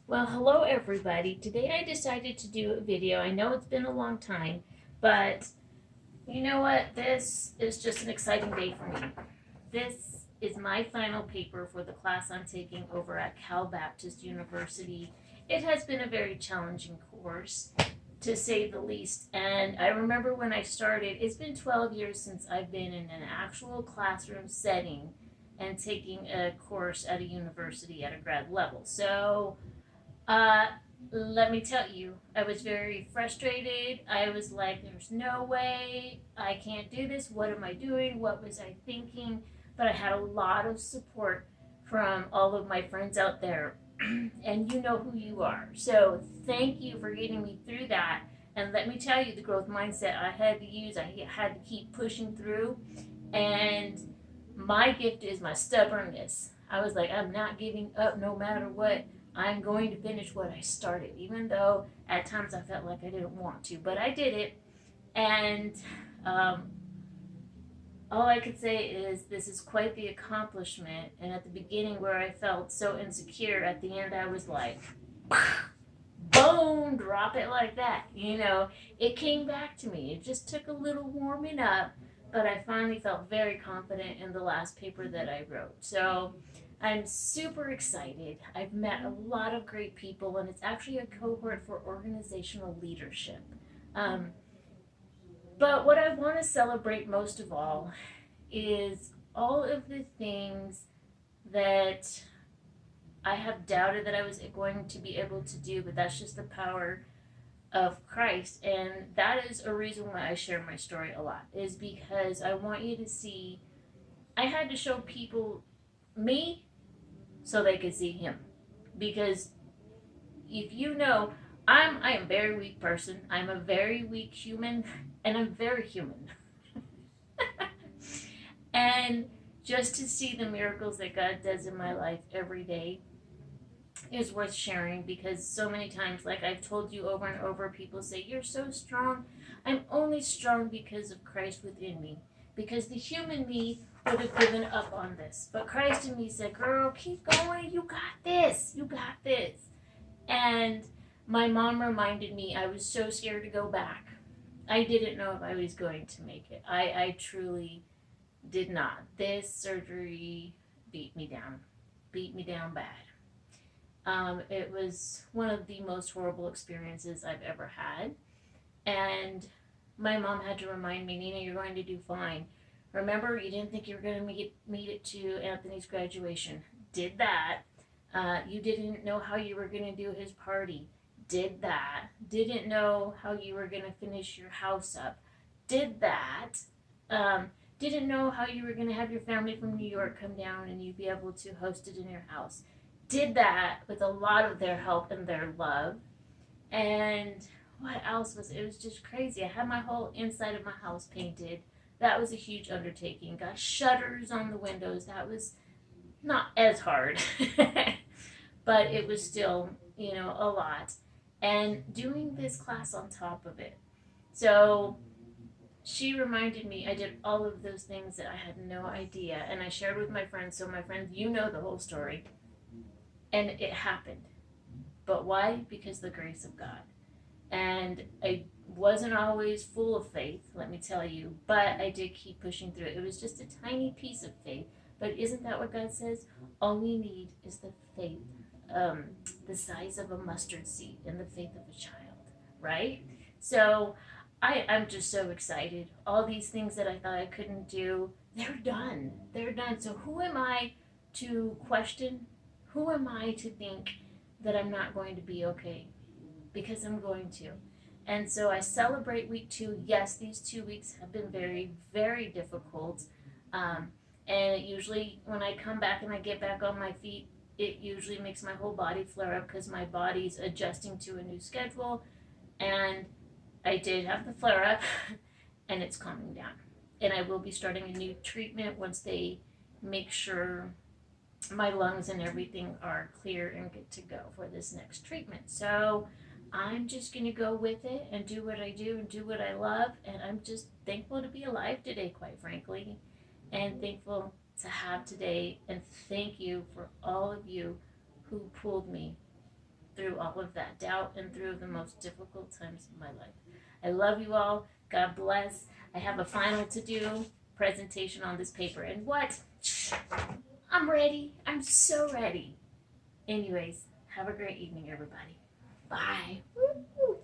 Well, hello everybody. Today I decided to do a video. I know it's been a long time, but you know what? This is just an exciting day for me. This is my final paper for the class I'm taking over at Cal Baptist University. It has been a very challenging course, to say the least. And I remember when I started, it's been 12 years since I've been in an actual classroom setting and taking a course at a university at a grad level. Uh, let me tell you, I was very frustrated. I was like, there's no way I can't do this. What am I doing? What was I thinking? But I had a lot of support from all of my friends out there, and you know who you are. So thank you for getting me through that. And let me tell you, the growth mindset I had to use, I had to keep pushing through. And my gift is my stubbornness. I was like, I'm not giving up no matter what. I'm going to finish what I started, even though at times I felt like I didn't want to, but I did it. And um, all I could say is this is quite the accomplishment. And at the beginning, where I felt so insecure, at the end, I was like, boom, drop it like that. It came back to me. It just took a little warming up, but I finally felt very confident in the last paper that I wrote. So I'm super excited. I've met a lot of great people, and it's actually a cohort for organizational leadership. Um, but what I want to celebrate most of all is all of the things that I have doubted that I was going to be able to do, but that's just the power of Christ. And that is a reason why I share my story a lot, is because I want you to see I had to show people me so they could see him. Because if you know, I am a very weak person. I'm a very weak human, and I'm very human. And just to see the miracles that God does in my life every day is worth sharing, because so many times, like I've told you over and over, people say, "You're so strong." I'm only strong because of Christ within me. Because the human me would have given up on this. But Christ in me said, "Girl, keep going. You got this. You got this." And my mom reminded me I was so scared to go back. I didn't know if I was going to make it. I truly did not. This surgery beat me down bad. It was one of the most horrible experiences I've ever had. And my mom had to remind me, "Nina, you're going to do fine. Remember, you didn't think you were going to meet it to Anthony's graduation. Did that. You didn't know how you were going to do his party. Did that. Didn't know how you were going to finish your house up. Did that. Didn't know how you were going to have your family from New York come down and you'd be able to host it in your house. Did that with a lot of their help and their love. And what else was it? It was just crazy. I had my whole inside of my house painted. That was a huge undertaking. Got shutters on the windows. That was not as hard, but it was still, a lot. And doing this class on top of it. So she reminded me I did all of those things that I had no idea. And I shared with my friends. So, my friends, you know the whole story. And it happened. But why? Because the grace of God. And I wasn't always full of faith, let me tell you, but I did keep pushing through it. It was just a tiny piece of faith. But isn't that what God says? All we need is the faith, the size of a mustard seed and the faith of a child, right? So I'm just so excited. All these things that I thought I couldn't do, they're done. They're done. So who am I to question? Who am I to think that I'm not going to be okay? Because I'm going to. And so I celebrate week 2. Yes, these 2 weeks have been very, very difficult. Um, and it usually, when I come back and I get back on my feet, it usually makes my whole body flare up because my body's adjusting to a new schedule. And I did have the flare up, and it's calming down. And I will be starting a new treatment once they make sure my lungs and everything are clear and good to go for this next treatment. So I'm just going to go with it and do what I do and do what I love. And I'm just thankful to be alive today, quite frankly, and thankful to have today. And thank you for all of you who pulled me through all of that doubt and through the most difficult times of my life. I love you all. God bless. I have a final to do, presentation on this paper. And what? I'm ready. I'm so ready. Anyways, have a great evening, everybody. Bye. Woo-hoo.